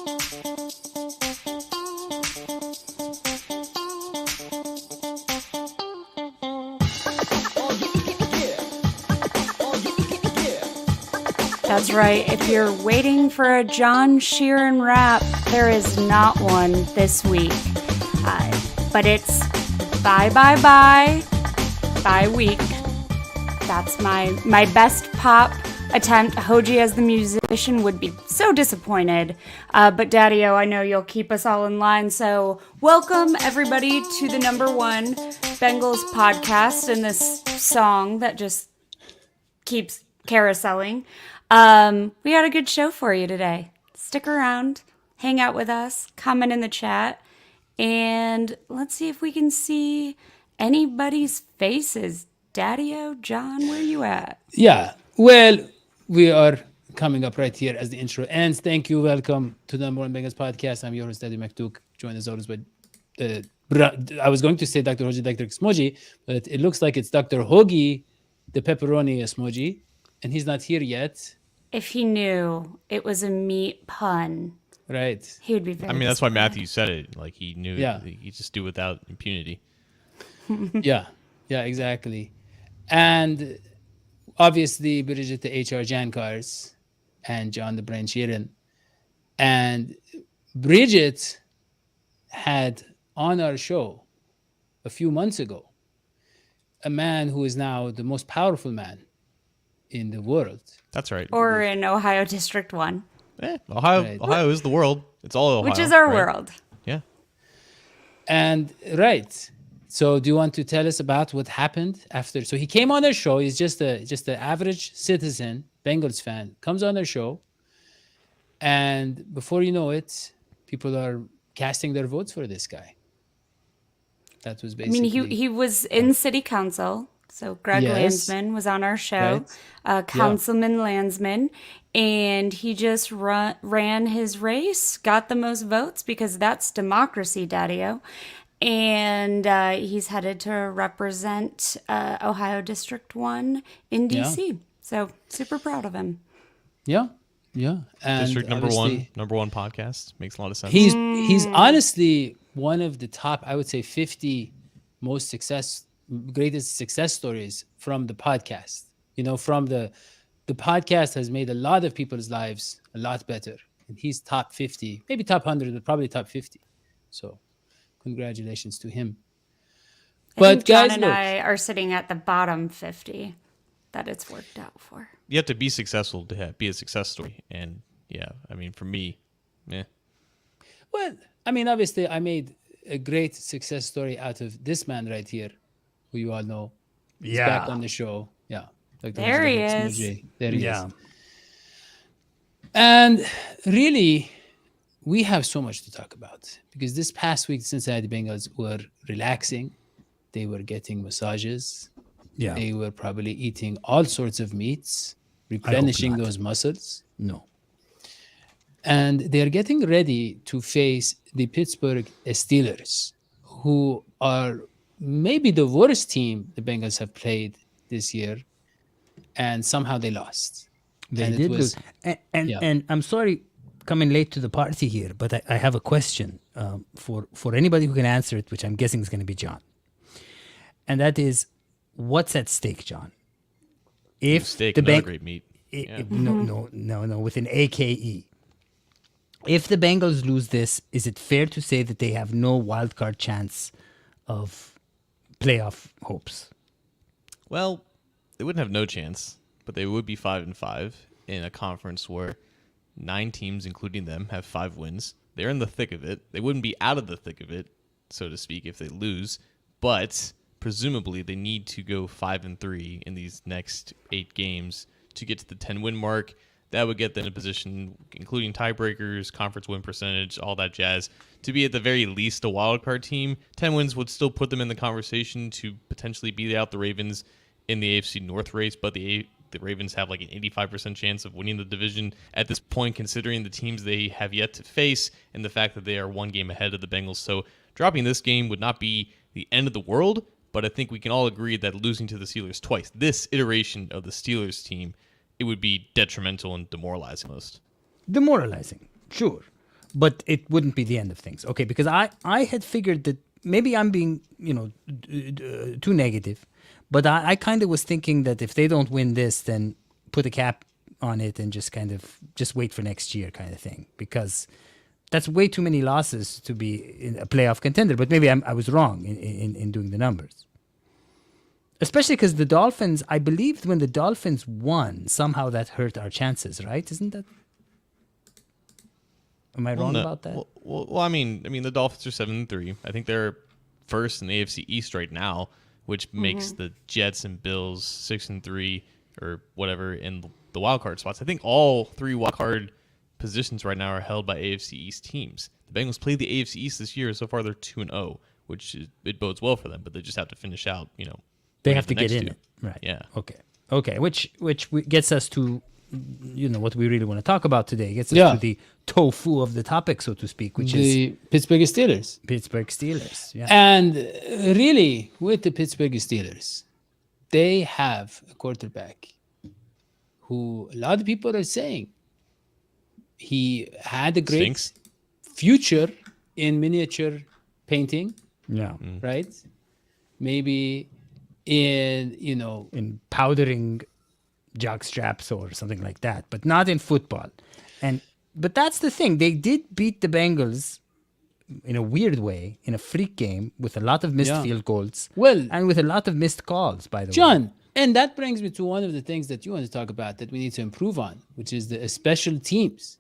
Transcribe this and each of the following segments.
That's right. If you're waiting for a John Sheeran rap, there is not one this week. But it's bye week. That's my best pop attempt. Hoji as the musician would be so disappointed. But Daddy-O, I know you'll keep us all in line. So welcome everybody to the #1 Bengals podcast and this song that just keeps carouseling. We got a good show for you today. Stick around, hang out with us, comment in the chat, and let's see if we can see anybody's faces. Daddy-O, John, where you at? Yeah, well, we are coming up right here as the intro ends. Thank you. Welcome to the #1 Bengals podcast. I'm your host, Daddy Maktouk, joined as always by, I was going to say Dr. Hoji, Dr. Smoji, but it looks like it's Dr. Hoagie, the pepperoni Smoji, and he's not here yet. If he knew it was a meat pun, right? He would be very that's why Matthew said it. Like he knew. Yeah. He just do without impunity. Yeah, exactly. And obviously, Bridget, the HR Jankars, and John the Brain Sheeran. And Bridget had on our show a few months ago a man who is now the most powerful man in the world. That's right. Or in Ohio District 1. Ohio, right. Ohio is the world. It's all Ohio. Which is our right? world. Yeah. And right. So do you want to tell us about what happened after? So he came on their show. He's just an average citizen, Bengals fan, comes on their show. And before you know it, people are casting their votes for this guy. That was basically... I mean, he was in city council. So Greg Landsman was on our show, Councilman Landsman, and he just ran his race, got the most votes because that's democracy, Daddy-O. And he's headed to represent Ohio District 1 in D.C. Yeah. So super proud of him. Yeah. And District number one podcast. Makes a lot of sense. He's honestly one of the top, I would say, 50 greatest success stories from the podcast. From the podcast has made a lot of people's lives a lot better. And he's top 50, maybe top 100, but probably top 50. So congratulations to him. I think John and I are sitting at the bottom 50 that it's worked out for. You have to be successful to be a success story. And for me, Well, obviously I made a great success story out of this man right here, who you all know. He's back on the show. Yeah. There he is. There he is. And really, we have so much to talk about because this past week, Cincinnati Bengals were relaxing. They were getting massages. Yeah. They were probably eating all sorts of meats, replenishing those muscles. No. And they're getting ready to face the Pittsburgh Steelers, who are maybe the worst team the Bengals have played this year. And somehow they lost. They did lose. And I'm sorry coming late to the party here, but I have a question for anybody who can answer it, which I'm guessing is going to be John. And that is, what's at stake, John? If steak, not great meat. No, with an AKE. If the Bengals lose this, is it fair to say that they have no wildcard chance of playoff hopes? Well, they wouldn't have no chance, but they would be 5-5 in a conference where 9 teams, including them, have 5 wins. They're in the thick of it. They wouldn't be out of the thick of it, so to speak, if they lose. But presumably, they need to go 5-3 in these next 8 games to get to the 10-win mark. That would get them in a position, including tiebreakers, conference win percentage, all that jazz, to be at the very least a wildcard team. 10 wins would still put them in the conversation to potentially beat out the Ravens in the AFC North race, but the Ravens have like an 85% chance of winning the division at this point, considering the teams they have yet to face and the fact that they are 1 game ahead of the Bengals. So dropping this game would not be the end of the world, but I think we can all agree that losing to the Steelers twice, this iteration of the Steelers team, it would be detrimental and demoralizing most. Demoralizing, sure. but it wouldn't be the end of things. Okay, because I had figured that maybe I'm being, too negative, but I kind of was thinking that if they don't win this, then put a cap on it and just wait for next year kind of thing, because that's way too many losses to be in a playoff contender. But maybe I was wrong in doing the numbers. Especially because the Dolphins, I believed when the Dolphins won, somehow that hurt our chances, right? Isn't that? Am I wrong about that? Well, I mean, the Dolphins are 7-3. I think they're first in the AFC East right now, which makes the Jets and Bills 6-3 or whatever in the wild card spots. I think all three wild card positions right now are held by AFC East teams. The Bengals played the AFC East this year. So far, they're 2-0, it bodes well for them. But they just have to finish out. They have to get in it, right? Yeah. Okay. Which gets us to, what we really want to talk about today. Gets us to the tofu of the topic, so to speak, which the is Pittsburgh Steelers. Pittsburgh Steelers. Yeah. And really, with the Pittsburgh Steelers, they have a quarterback who a lot of people are saying he had a great Stinks. future in miniature painting, Yeah. right? Maybe in Powdering jock straps or something like that, but not in football. But that's the thing. They did beat the Bengals in a weird way, in a freak game, with a lot of missed field goals. Well, and with a lot of missed calls, by the way. John, and that brings me to one of the things that you want to talk about that we need to improve on, which is the special teams,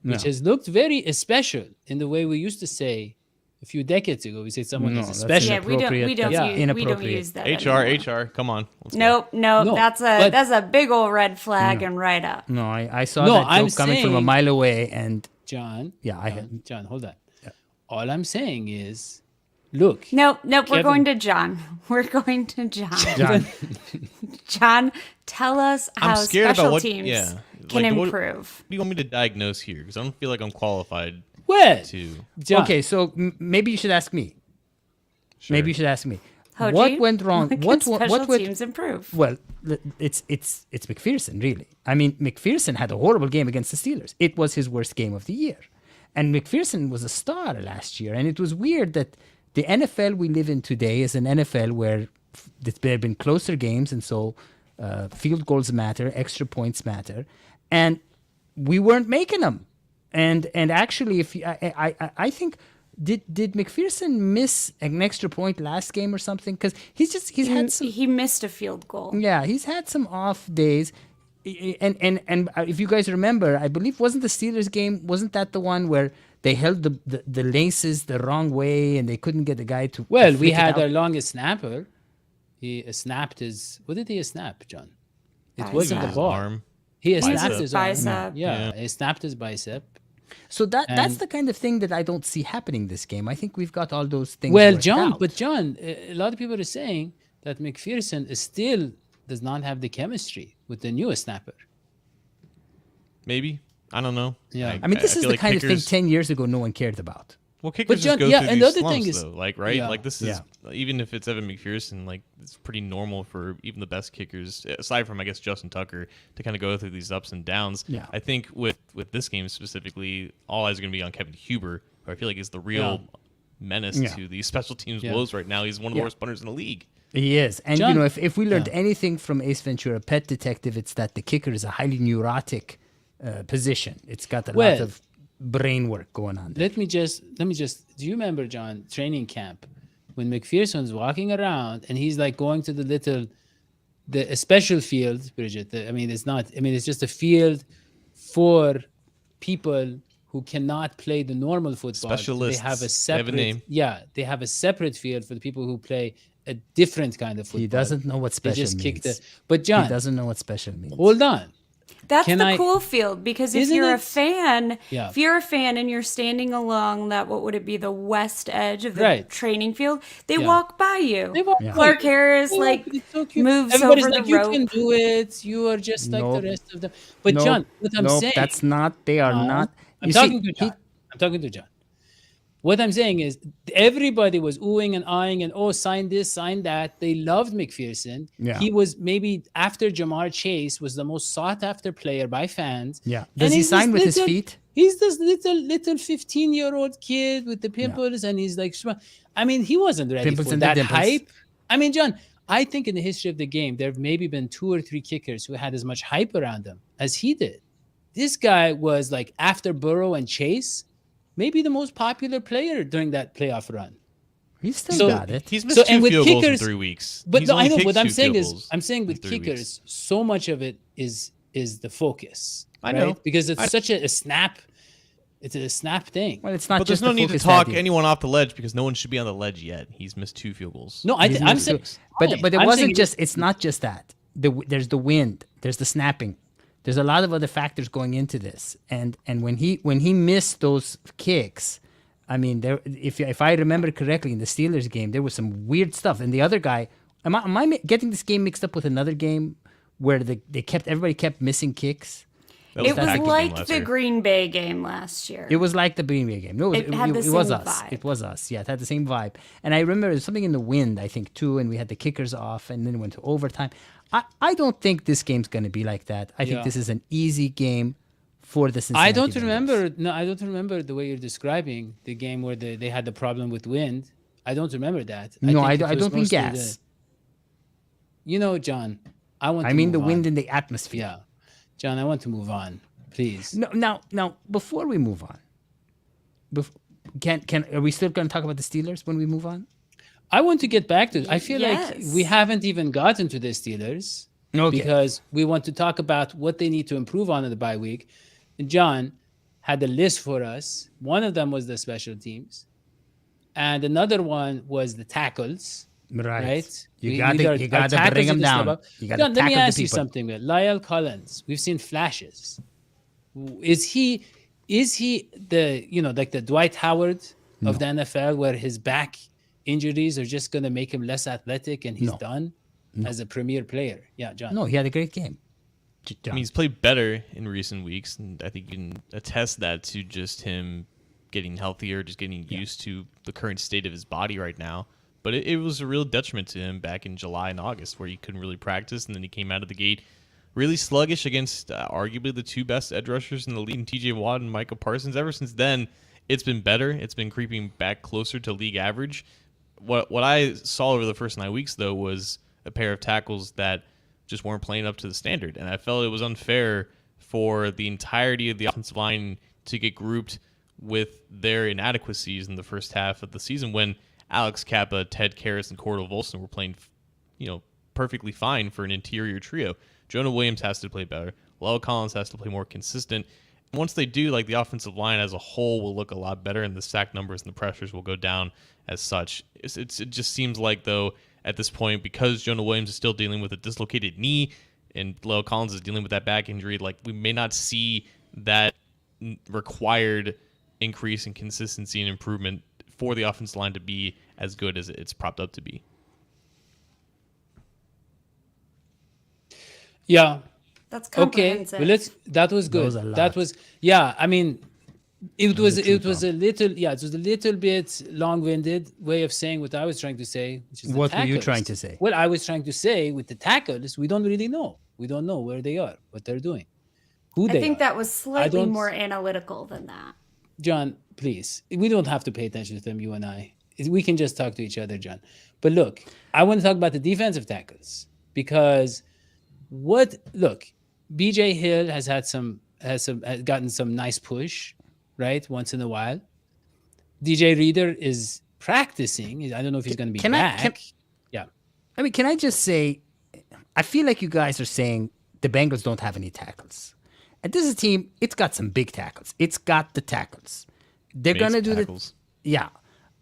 which has looked very special in the way we used to say a few decades ago. We say someone is a special. Yeah, we don't use that. HR, come on. Let's Nope, No, that's a big old red flag and right up. No, I saw that joke coming from a mile away, and John. John, hold on. Yeah. All I'm saying is, look. Nope. We're going to John. John, tell us how special teams can improve. What do you want me to diagnose here? Because I don't feel like I'm qualified. Well, to. Okay, so maybe you should ask me. Sure. Maybe you should ask me. Hoji, what went wrong? What teams improve? Well, it's McPherson, really. I mean, McPherson had a horrible game against the Steelers. It was his worst game of the year. And McPherson was a star last year. And it was weird that the NFL we live in today is an NFL where there have been closer games, and so field goals matter, extra points matter. And we weren't making them. And actually, I think did McPherson miss an extra point last game or something? Because he missed a field goal. Yeah, he's had some off days. And if you guys remember, I believe wasn't the Steelers game, wasn't that the one where they held the laces the wrong way and they couldn't get the guy to? Well, we had our longest snapper. He snapped his. What did he snap, John? It wasn't the ball. Arm. He snapped his bicep. arm. Yeah, he snapped his bicep. So that's the kind of thing that I don't see happening this game. I think we've got all those things. Well, worked John, out. but John, a lot of people are saying that McPherson still does not have the chemistry with the newest snapper. Maybe. I don't know. Yeah. I mean, this is feel the like kind of kickers- thing 10 years ago no one cared about. Well, kickers John, just go yeah, through and these the other thing slumps, is- though. Like, right? Yeah. Like, this is, even if it's Evan McPherson, like, it's pretty normal for even the best kickers, aside from, I guess, Justin Tucker, to kind of go through these ups and downs. Yeah. I think with this game specifically, all eyes are going to be on Kevin Huber, who I feel like is the real menace to the special teams woes right now. He's one of the worst punters in the league. He is. And, John, if we learned anything from Ace Ventura, Pet Detective, it's that the kicker is a highly neurotic position. It's got a lot of brain work going on there. Let me just. Do you remember, John, training camp when McPherson's walking around and he's like going to the special field, Bridget? It's just a field for people who cannot play the normal football. Specialists. They have a separate. They have a name. Yeah, they have a separate field for the people who play a different kind of football. He doesn't know what special means. But John, he doesn't know what special means. hold on. That's the cool field, because if you're a fan, Yeah. if you're a fan and you're standing along that, what would it be, the west edge of the training field, they walk by you. They walk Clark Harris it's so cute. moves Everybody's over like, the rope. you can do it. You are just like Nope. the rest of them. But Nope. John, what I'm saying, that's not. They are not. I'm talking to John. What I'm saying is everybody was oohing and eyeing and, sign this, sign that. They loved McPherson. Yeah. He was maybe, after Jamar Chase, was the most sought after player by fans. Yeah. And Does he he's sign this with his little- feet? He's this little 15-year-old kid with the pimples, and he's like, I mean, he wasn't ready Pimples for and the that dimples. hype. I mean, John, I think in the history of the game, there have maybe been 2 or 3 kickers who had as much hype around them as he did. This guy was like, after Burrow and Chase, maybe the most popular player during that playoff run. He still got it. He's missed 2 field goals in 3 weeks. But He's no, only I know kicked what I'm 2 saying field is, goals I'm saying with in 3 kickers, weeks. so much of it is the focus. I know. Right? Because it's such a snap. It's a snap thing. Well, it's not But there's just no the need to focus talk that year. anyone off the ledge because no one should be on the ledge yet. He's missed 2 field goals. No, He's I'm missed saying, six. But it I'm wasn't saying just. It's not just that. There's the wind. There's the snapping. There's a lot of other factors going into this. And when he missed those kicks, I mean, if I remember correctly, in the Steelers game, there was some weird stuff. And the other guy, am I getting this game mixed up with another game where everybody kept missing kicks? That It the was Packers game like last the year. Green Bay game last year. It was like the Green Bay game. No, It had the it was same us. vibe. It was us. Yeah, it had the same vibe. And I remember there was something in the wind, I think, too, and we had the kickers off, and then it went to overtime. I don't think this game's going to be like that. I think Yeah. this is an easy game for the Cincinnati I don't Bengals. remember. No, I don't remember the way you're describing the game where they had the problem with wind. I don't remember that. No, I think it was don't mean mostly gas. John, I want. I to mean the move wind on. in the atmosphere. Yeah, John, I want to move on, please. No, now, before we move on, are we still going to talk about the Steelers when we move on? I want to get back to. I feel like Yes. we haven't even gotten to the Steelers Okay. because we want to talk about what they need to improve on in the bye week. And John had a list for us. One of them was the special teams, and another one was the tackles. Right? You We- got we are- to our bring tackles them are the step down. up. You got to John, let me tackle the ask you people. something. Man. Lyle Collins, we've seen flashes. Is he the like the Dwight Howard of the NFL, where his back injuries are just going to make him less athletic and he's No. done as a premier player? Yeah, John. No, he had a great game. I mean, he's played better in recent weeks, and I think you can attest that to just him getting healthier, just getting used to the current state of his body right now. But it was a real detriment to him back in July and August, where he couldn't really practice, and then he came out of the gate really sluggish against arguably the 2 best edge rushers in the league, TJ Watt and Micah Parsons. Ever since then, it's been better. It's been creeping back closer to league average. What I saw over the first 9 weeks, though, was a pair of tackles that just weren't playing up to the standard. And I felt it was unfair for the entirety of the offensive line to get grouped with their inadequacies in the first half of the season when Alex Kappa, Ted Karras, and Cordell Volson were playing, perfectly fine for an interior trio. Jonah Williams has to play better. Lyle Collins has to play more consistent. Once they do, the offensive line as a whole will look a lot better, and the sack numbers and the pressures will go down as such. It just seems like, though, at this point, because Jonah Williams is still dealing with a dislocated knee and Lyle Collins is dealing with that back injury, we may not see that required increase in consistency and improvement for the offensive line to be as good as it's propped up to be. Yeah. That's Okay. comprehensive. Well, that was good. was a lot. That was I mean, it was true, it was a little bit long-winded way of saying what I was trying to say, which is the What were you tackles. trying to say? What I was trying to say with the tackles, we don't really know. We don't know where they are, what they're doing, who I they think are. that was slightly don't- more analytical than that. John, please. We don't have to pay attention to them, you and I. We can just talk to each other, John. But look, I want to talk about the defensive tackles because BJ Hill has gotten some nice push, right? Once in a while. DJ Reader is practicing. I don't know if he's going to be back. Yeah. I mean, can I just say, I feel like you guys are saying the Bengals don't have any tackles. And this is a team, it's got some big tackles. It's got the tackles. They're going to do tackles. Yeah.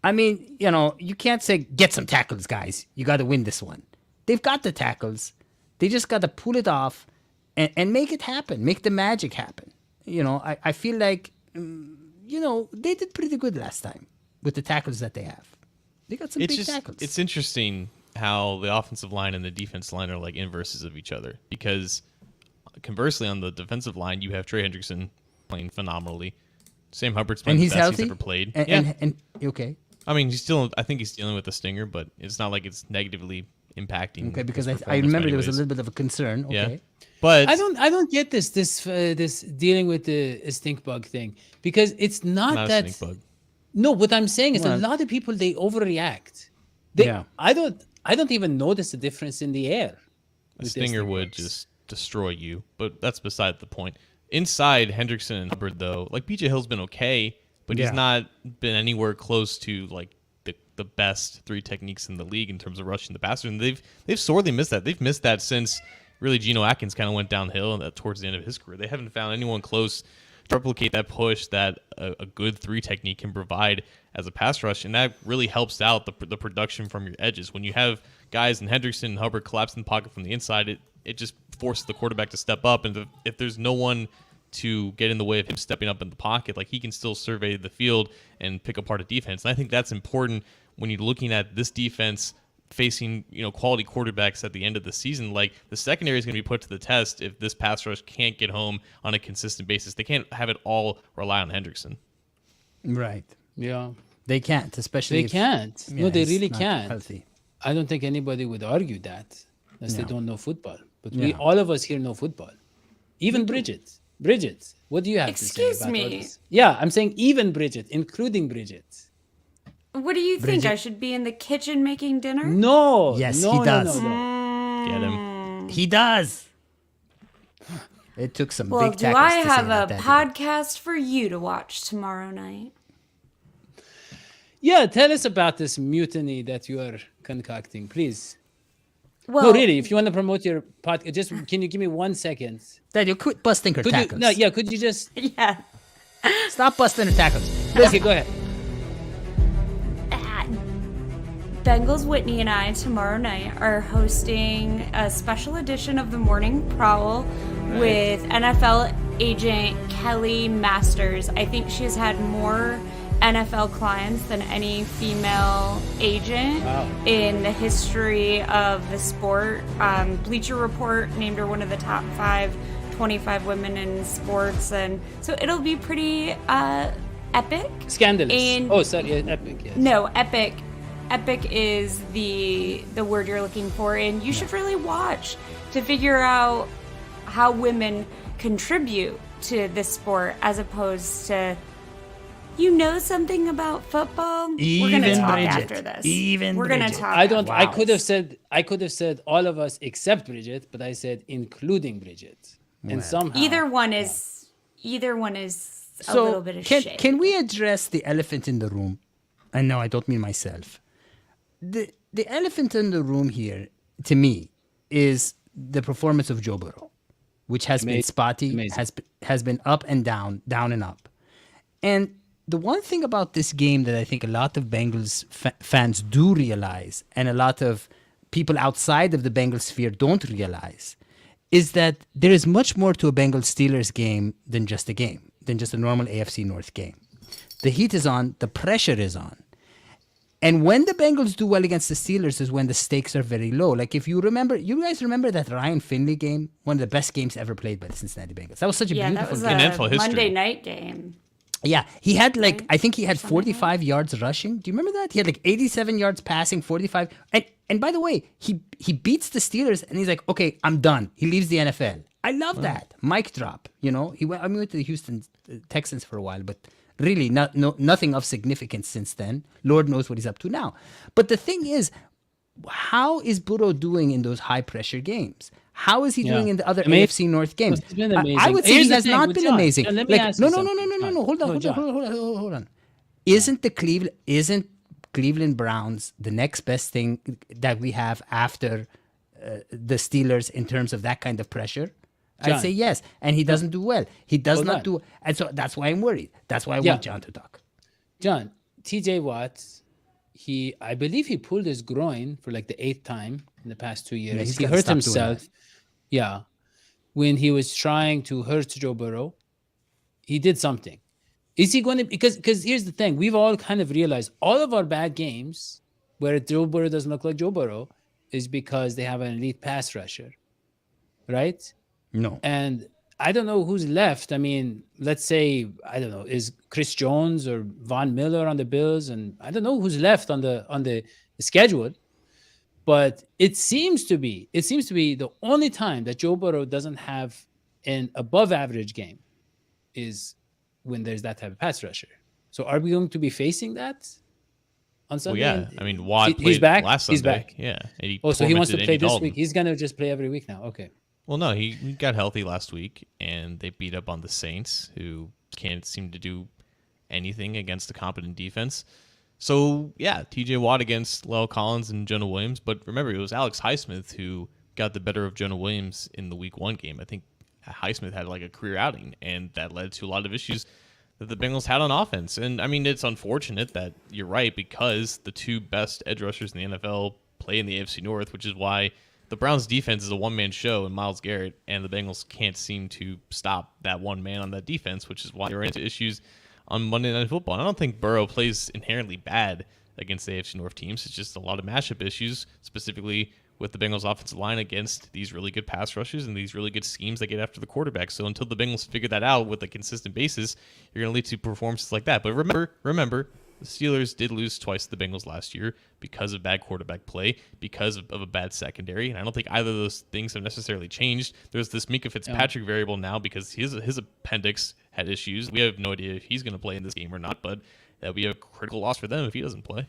I mean, you can't say, get some tackles, guys. You got to win this one. They've got the tackles. They just got to pull it off and make it happen. Make the magic happen. I feel like, they did pretty good last time with the tackles that they have. They got some big tackles. It's interesting how the offensive line and the defense line are like inverses of each other because conversely on the defensive line you have Trey Hendrickson playing phenomenally. Sam Hubbard's playing And the he's best healthy? he's ever played. And okay. I mean, I think he's dealing with the stinger, but it's not like it's negatively impacting. Okay, because his I performance remember many there was a ways. little bit of a concern. Okay. Yeah. But I don't get this dealing with the stink bug thing, because it's not not a that. stink bug. No, what I'm saying is a Well- lot of people, they overreact. Yeah. I don't even notice the difference in the air. A with the stinger stink would bugs. just destroy you, but that's beside the point. Inside Hendrickson and Hubbard, though, like BJ Hill's been okay, but Yeah. he's not been anywhere close to like the best three techniques in the league in terms of rushing the passer. And they've sorely missed that. They've missed that since really Geno Atkins kind of went downhill and towards the end of his career. They haven't found anyone close to replicate that push that a good three technique can provide as a pass rush, and that really helps out the production from your edges. When you have guys in Hendrickson and Hubbard collapse in the pocket from the inside, it just forces the quarterback to step up, and if there's no one to get in the way of him stepping up in the pocket, like he can still survey the field and pick apart a defense. And I think that's important when you're looking at this defense facing, quality quarterbacks at the end of the season. Like, the secondary is going to be put to the test if this pass rush can't get home on a consistent basis. They can't have it all rely on Hendrickson. Right. Yeah, They can't, especially they if- can't. yeah, No, they it's really not can't. healthy. I don't think anybody would argue that unless they No. don't know football. But Yeah. all of us here know football. Even Bridget. Bridget, what do you have to say Excuse about all me. this? Yeah, I'm saying even Bridget, including Bridget. What do you think? Bridget- I should be in the kitchen making dinner? No. Yes, no, he no, does. No, no. Get him. He does. It took some Well, big do tackles I to say have that, a Daddy. podcast for you to watch tomorrow night? Yeah, tell us about this mutiny that you are concocting, please. Well, No, really, if you want to promote your podcast, just can you give me 1 second? Daddy, quit busting her Could you? tackles. No, yeah. Could you just? Yeah. Stop busting her tackles. Okay, go ahead. Bengals Whitney and I tomorrow night are hosting a special edition of the Morning Prowl with NFL agent Kelly Masters. I think she's had more NFL clients than any female agent in the history of the sport. Bleacher Report named her one of the top 25 women in sports, and so it'll be pretty epic. Scandalous. And- Oh, sorry, epic. Yes. No, epic. Epic is the word you're looking for, and you should really watch to figure out how women contribute to this sport as opposed to something about football. We're gonna Even talk Bridget. after this. Even We're gonna Bridget. talk. I don't. I Wow. could have said all of us except Bridget, but I said including Bridget, and somehow Either one is a little bit of can, shade. Can we address the elephant in the room? And no, I don't mean myself. The elephant in the room here, to me, is the performance of Joe Burrow, which has been Amazing. spotty, Amazing. has been up and down, down and up. And the one thing about this game that I think a lot of Bengals fans do realize, and a lot of people outside of the Bengals sphere don't realize, is that there is much more to a Bengals-Steelers game than just a game, than just a normal AFC North game. The heat is on, the pressure is on. And when the Bengals do well against the Steelers is when the stakes are very low. Like if you guys remember that Ryan Finley game? One of the best games ever played by the Cincinnati Bengals. That was such a Yeah, that beautiful was game. In a NFL history. Monday night game. Yeah, he had Right? I think he had 45 yards rushing. Do you remember that? He had 87 yards passing, 45. And by the way, he beats the Steelers and he's like, okay, I'm done. He leaves the NFL. I love that. Mic drop. He went to the Houston Texans for a while, but really nothing of significance since then. Lord knows what he's up to now. But the thing is, how is Burrow doing in those high pressure games? How is he doing in the other Amazing. AFC North games? He's been I amazing. would say Here's he the has thing not with been John. amazing. John, let me ask you no. something. Hold on. John. Isn't Cleveland Browns the next best thing that we have after the Steelers in terms of that kind of pressure? John. I'd say yes. And he doesn't do well. He does Hold not on. do. And so that's why I'm worried. That's why I Yeah. want John to talk. John, TJ Watt, I believe he pulled his groin for like the 8th time in the past 2 years. he's He gotta hurt stop doing himself. Yeah. When he was trying to hurt Joe Burrow, he did something. Is he going to, because here's the thing, we've all kind of realized all of our bad games where Joe Burrow doesn't look like Joe Burrow is because they have an elite pass rusher, right? No. And I don't know who's left. I mean, let's say, I don't know, is Chris Jones or Von Miller on the Bills? And I don't know who's left on the schedule. But it seems to be the only time that Joe Burrow doesn't have an above average game is when there's that type of pass rusher. So are we going to be facing that on Well, Sunday? yeah. I mean, Watt He's played back? last Sunday. He's back. Yeah. And So he wants to tormented play Andy this Dalton. week. He's going to just play every week now. Okay. Well, no, he got healthy last week, and they beat up on the Saints, who can't seem to do anything against a competent defense. So, yeah, TJ Watt against La'el Collins and Jonah Williams. But remember, it was Alex Highsmith who got the better of Jonah Williams in the Week 1 game. I think Highsmith had like a career outing, and that led to a lot of issues that the Bengals had on offense. And, I mean, it's unfortunate that you're right, because the two best edge rushers in the NFL play in the AFC North, which is why the Browns' defense is a one-man show in Myles Garrett, and the Bengals can't seem to stop that one man on that defense, which is why they're into issues on Monday Night Football. And I don't think Burrow plays inherently bad against the AFC North teams. It's just a lot of matchup issues, specifically with the Bengals offensive line against these really good pass rushes and these really good schemes that get after the quarterback. So until the Bengals figure that out with a consistent basis, you're going to lead to performances like that. But remember, the Steelers did lose twice to the Bengals last year because of bad quarterback play, because of a bad secondary. And I don't think either of those things have necessarily changed. There's this Minkah Fitzpatrick variable now because his appendix had issues. We have no idea if he's going to play in this game or not, but that would be a critical loss for them if he doesn't play.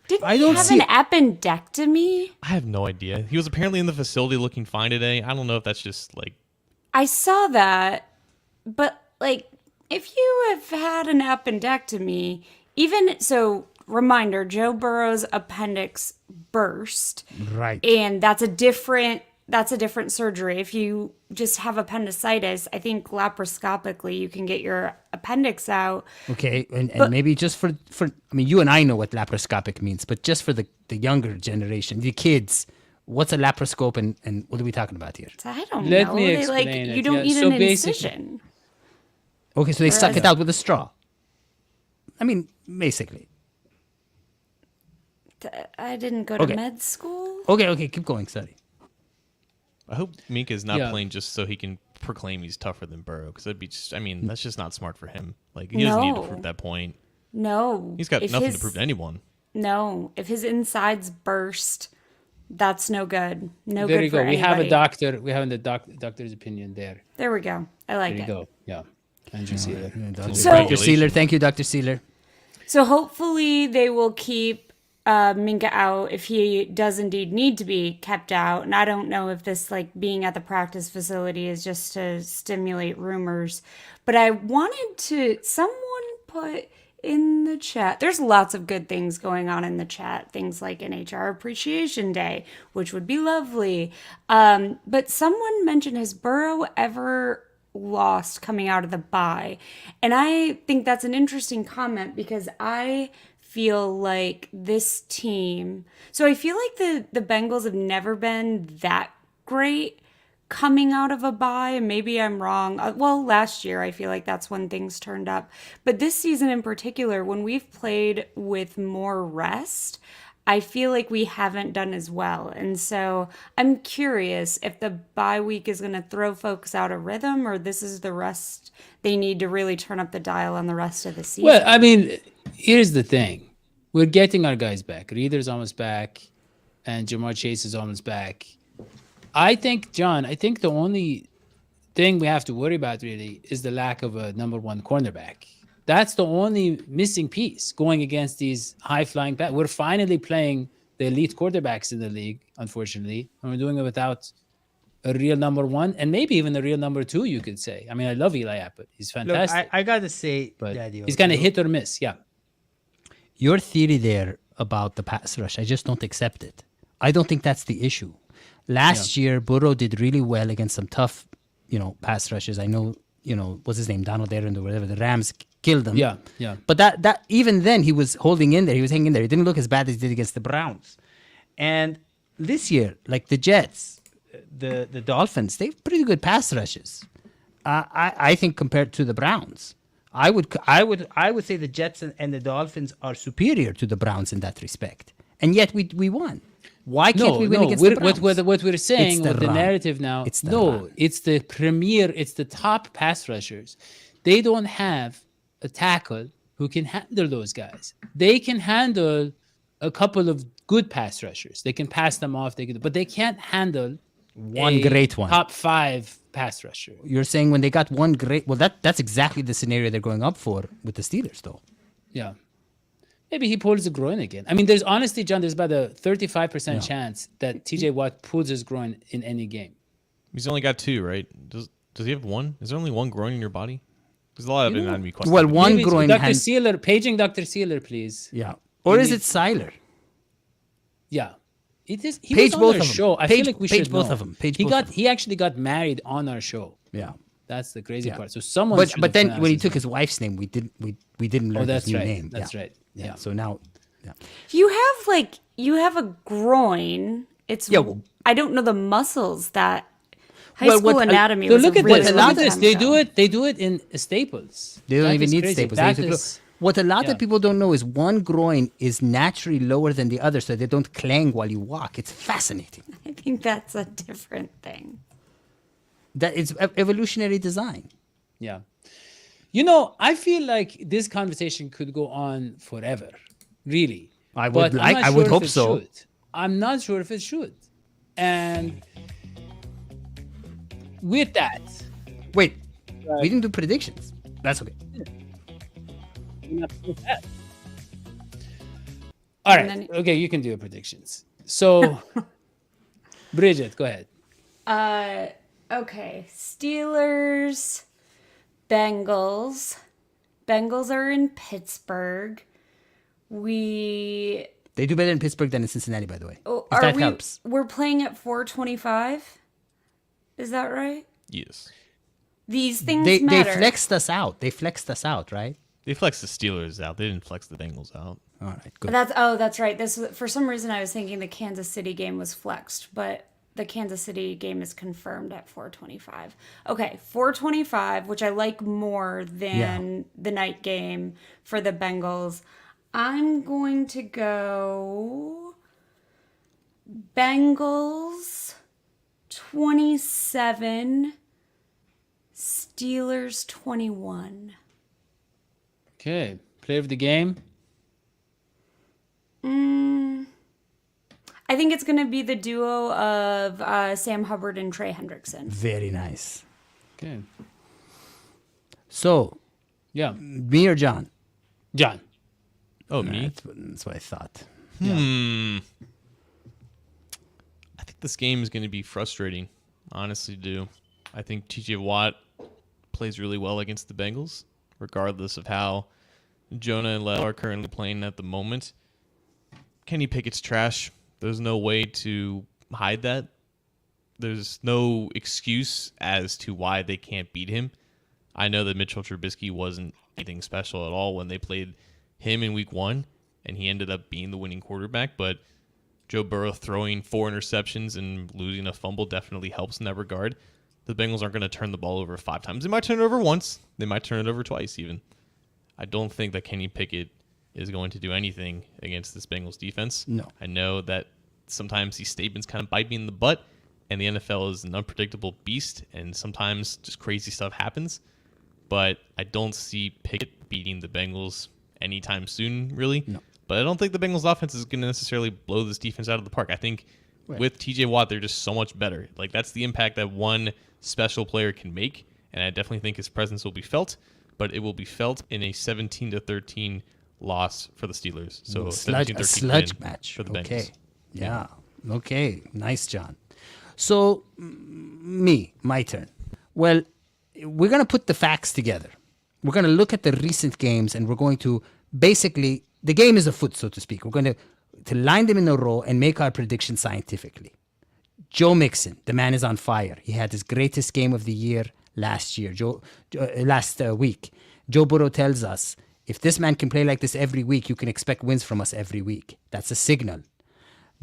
Didn't he have an appendectomy? I have no idea. He was apparently in the facility looking fine today. I don't know if that's just like... I saw that, but like, if you have had an appendectomy, even so, reminder, Joe Burrow's appendix burst. Right. And that's a different surgery. If you just have appendicitis, I think laparoscopically you can get your appendix out. Okay, and maybe just for I mean, you and I know what laparoscopic means, but just for the younger generation, the kids, what's a laparoscope and what are we talking about here? So I don't Let know. me They, like, explain it. you don't Yeah, need so an basically- incision. Okay, so they suck it out with a straw. I mean, basically. I didn't go to Okay. med school. Okay, keep going, sorry. I hope Minka's not Yeah. playing just so he can proclaim he's tougher than Burrow, because that'd be just, I mean, that's just not smart for him. Like, he doesn't need to No. prove that point. No. He's got If nothing his- to prove to anyone. No. If his insides burst, that's no good. No There good you for go. anybody. We have a doctor. We have the doctor's opinion there. There we go. I like There you it. go. Yeah. Andrew Sealer. So- Dr. Sealer, thank you, Dr. Sealer. So hopefully they will keep Minka out if he does indeed need to be kept out. And I don't know if this, like, being at the practice facility is just to stimulate rumors. But I wanted to, someone put in the chat, there's lots of good things going on in the chat. Things like NHR Appreciation Day, which would be lovely. But someone mentioned, has Burrow ever lost coming out of the bye? And I think that's an interesting comment because I feel like this team, so I feel like the Bengals have never been that great coming out of a bye, and maybe I'm wrong. Well, last year I feel like that's when things turned up, but this season in particular, when we've played with more rest, I feel like we haven't done as well. And so I'm curious if the bye week is going to throw folks out of rhythm, or this is the rest they need to really turn up the dial on the rest of the season. Well, I mean, here's the thing. We're getting our guys back. Reader's almost back, and Jamar Chase is almost back. I think, John, the only thing we have to worry about really is the lack of a number one cornerback. That's the only missing piece going against these high-flying backs. We're finally playing the elite quarterbacks in the league, unfortunately, and we're doing it without a real number one and maybe even a real number two, you could say. I mean, I love Eli Apple. He's fantastic. Look, I got to say, but Daddy, he's kind of hit or miss, yeah. your theory there about the pass rush, I just don't accept it. I don't think that's the issue. Last year, Burrow did really well against some tough, pass rushes. I know, what's his name, Donald Aaron or whatever. The Rams killed him. Yeah. But that even then he was holding in there. He was hanging in there. He didn't look as bad as he did against the Browns. And this year, like the Jets, the Dolphins, they have pretty good pass rushes. I think compared to the Browns, I would say the Jets and the Dolphins are superior to the Browns in that respect. And yet we won. Why can't we win against the Browns? What we're saying, It's the with the run. narrative now, It's the run. it's the premier, it's the top pass rushers. They don't have a tackle who can handle those guys. They can handle a couple of good pass rushers. They can pass them off. But they can't handle One a great one. top 5 pass rusher. You're saying when they got one great... Well, that's exactly the scenario they're going up for with the Steelers, though. Yeah. Maybe he pulls a groin again. I mean, there's honestly, John, there's about a 35% chance that TJ Watt pulls his groin in any game. He's only got 2, right? Does he have 1? Is there only 1 groin in your body? There's a lot of anatomy questions. Well, one Maybe it's groin... Dr. Sealer, paging Dr. Sealer, please. Yeah. Or is it Seiler? Yeah. It is. He Page was on both our of them. show. I Page- feel like we page should both know. of them. Page he both got. of them. He actually got married on our show. Yeah. That's the crazy part. So someone. But then when he took his wife's name, we didn't learn that's his new right. name. That's right. Yeah. Yeah. So now, You have a groin. It's Yeah, well- I don't know the muscles that high Well, school what- anatomy So was look a at really this. long Look at this. time They ago. do it. They do it in staples. they don't That even is need crazy. staples. That They use is- what a lot yeah. of people don't know is one groin is naturally lower than the other, so they don't clang while you walk. It's fascinating. I think that's a different thing. That it's evolutionary design. Yeah. I feel like this conversation could go on forever. Really. I But would I'm not I would sure hope if it so. should. I'm not sure if it should. And with that, Wait, we didn't do predictions. That's okay. we're not with that. All right. And then- Okay, you can do your predictions. So, Bridget, go ahead. Okay. Steelers, Bengals. Bengals are in Pittsburgh. They do better in Pittsburgh than in Cincinnati, by the way. Oh, If that helps. We're playing at 425. Is that right? Yes. These things They matter. flexed us out. They flexed us out, right? They flexed the Steelers out. They didn't flex the Bengals out. All right, good. That's right. This for some reason I was thinking the Kansas City game was flexed, but the Kansas City game is confirmed at 425. Okay, 425, which I like more than the night game for the Bengals. I'm going to go Bengals 27, Steelers 21. Okay. Player of the game. I think it's going to be the duo of Sam Hubbard and Trey Hendrickson. Very nice. Okay. So, Yeah. me or John? John. Oh, me? That's what I thought. I think this game is going to be frustrating. Honestly, do. I think TJ Watt plays really well against the Bengals, regardless of how Jonah and Lel are currently playing at the moment. Kenny Pickett's trash. There's no way to hide that. There's no excuse as to why they can't beat him. I know that Mitchell Trubisky wasn't anything special at all when they played him in week 1, and he ended up being the winning quarterback, but Joe Burrow throwing 4 interceptions and losing a fumble definitely helps in that regard. The Bengals aren't going to turn the ball over 5 times. They might turn it over once. They might turn it over twice even. I don't think that Kenny Pickett is going to do anything against this Bengals defense. No. I know that sometimes these statements kind of bite me in the butt, and the NFL is an unpredictable beast, and sometimes just crazy stuff happens. But I don't see Pickett beating the Bengals anytime soon, really. No. But I don't think the Bengals offense is going to necessarily blow this defense out of the park. I think with TJ Watt, they're just so much better. Like, that's the impact that one special player can make, and I definitely think his presence will be felt, but it will be felt in a 17-13 loss for the Steelers. So a 17-13 sludge win match for the Bengals. Okay. Yeah. Okay. Nice, John. So, my turn. Well, we're going to put the facts together. We're going to look at the recent games, and we're going to basically, the game is afoot, so to speak. We're going to line them in a row and make our predictions scientifically. Joe Mixon, the man is on fire. He had his greatest game of the year last week. Joe Burrow tells us, if this man can play like this every week, you can expect wins from us every week. That's a signal.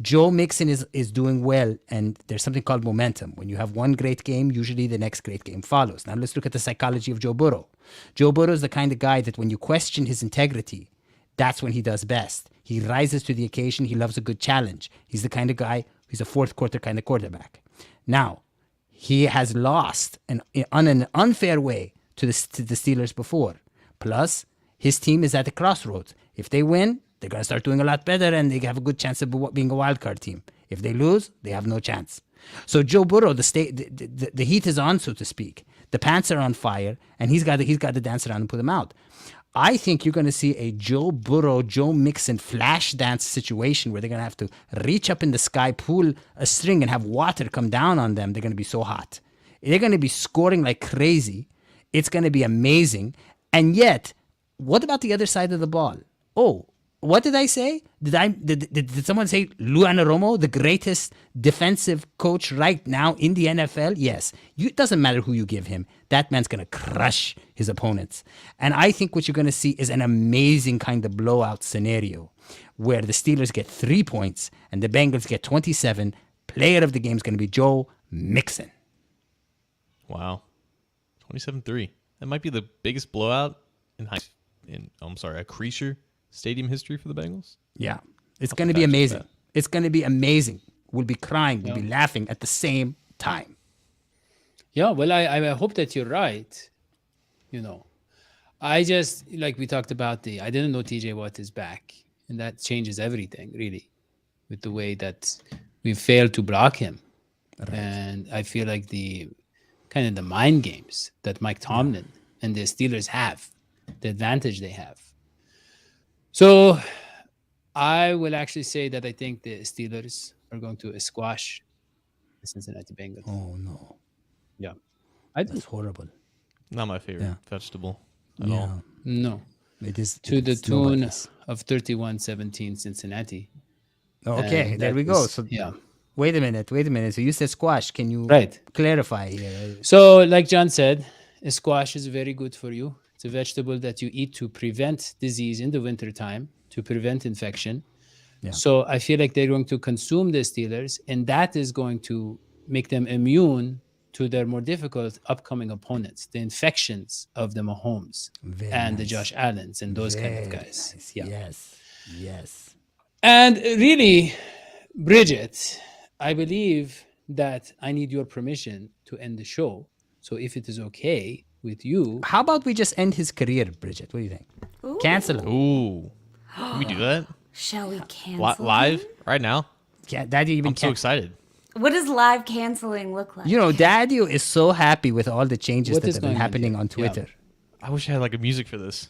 Joe Mixon is doing well, and there's something called momentum. When you have one great game, usually the next great game follows. Now let's look at the psychology of Joe Burrow. Joe Burrow is the kind of guy that when you question his integrity, that's when he does best. He rises to the occasion. He loves a good challenge. He's the kind of guy who's a fourth quarter kind of quarterback. Now, he has lost on an unfair way to the Steelers before. Plus, his team is at the crossroads. If they win, they're going to start doing a lot better and they have a good chance of being a wild card team. If they lose, they have no chance. So Joe Burrow, the heat is on, so to speak. The pants are on fire, and he's got to dance around and put them out. I think you're going to see a Joe Burrow, Joe Mixon flash dance situation where they're going to have to reach up in the sky, pull a string, and have water come down on them. They're going to be so hot. They're going to be scoring like crazy. It's going to be amazing. And yet, what about the other side of the ball? Oh, what did I say? Did someone say Lou Anarumo, the greatest defensive coach right now in the NFL? Yes. It doesn't matter who you give him. That man's going to crush his opponents. And I think what you're going to see is an amazing kind of blowout scenario where the Steelers get 3 points and the Bengals get 27. Player of the game is going to be Joe Mixon. Wow. 27-3. That might be the biggest blowout in Acrisure Stadium history for the Bengals. Yeah. It's going to be amazing. It's going to be amazing. We'll be crying. We'll be laughing at the same time. Yeah, well, I hope that you're right. I just, like we talked about I didn't know TJ Watt is back. And that changes everything, really, with the way that we failed to block him. Right. And I feel like the mind games that Mike Tomlin and the Steelers have, the advantage they have. So I will actually say that I think the Steelers are going to squash the Cincinnati Bengals. Oh, no. Yeah. That's horrible. Not my favorite vegetable at all. No. It is to the tune of 31-17 Cincinnati. Okay, and there we go. So wait a minute. So you said squash. Can you clarify here? So like John said, a squash is very good for you. It's a vegetable that you eat to prevent disease in the wintertime, to prevent infection. Yeah. So I feel like they're going to consume the Steelers, and that is going to make them immune to their more difficult upcoming opponents, the infections of the Mahomes the Josh Allens and those kind of guys. Nice. Yeah. Yes. And really, Bridget, I believe that I need your permission to end the show. So if it is okay with you. How about we just end his career, Bridget? What do you think? Ooh. Cancel him. Ooh. Can we do that? Shall we cancel live him? right now? I'm so excited. What does live canceling look like? Daddy is so happy with all the changes that have been happening on Twitter. Yeah. I wish I had a music for this.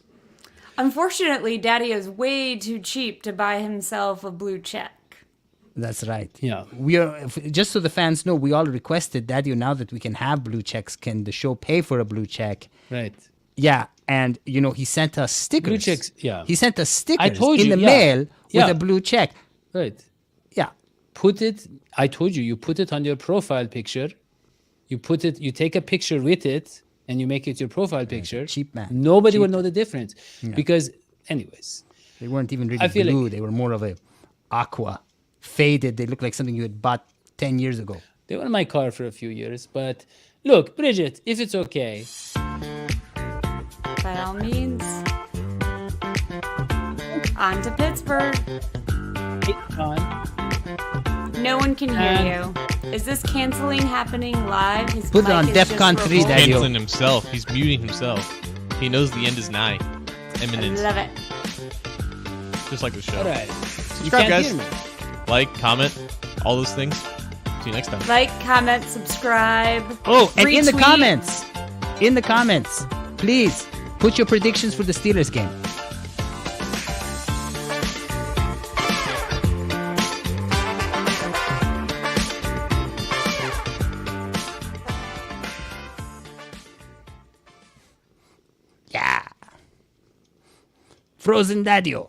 Unfortunately, Daddy is way too cheap to buy himself a blue check. That's right. Yeah. We are, just so the fans know, we all requested, Daddy, now that we can have blue checks, can the show pay for a blue check? Right. Yeah. And, he sent us stickers. Blue checks, yeah. He sent us stickers I told in you, the mail with a blue check. Right. Yeah. I told you put it on your profile picture. You take a picture with it and you make it your profile picture. Cheap man. Nobody will know the difference. Yeah. Because, anyways. They weren't even really blue. They were more of a aqua. Faded. They looked like something you had bought 10 years ago. They were in my car for a few years. But look, Bridget, if it's okay. By all means. On to Pittsburgh. No one can hear you. Is this canceling happening live? His Put it on DEFCON 3, Daddy. He's canceling himself. He's muting himself. He knows the end is nigh. It's imminent. I love it. Just like the show. All right. Subscribe, guys. Like, comment, all those things. See you next time. Like, comment, subscribe. Oh, and retweet. in the comments, please put your predictions for the Steelers game. Yeah. Frozen Daddy-o.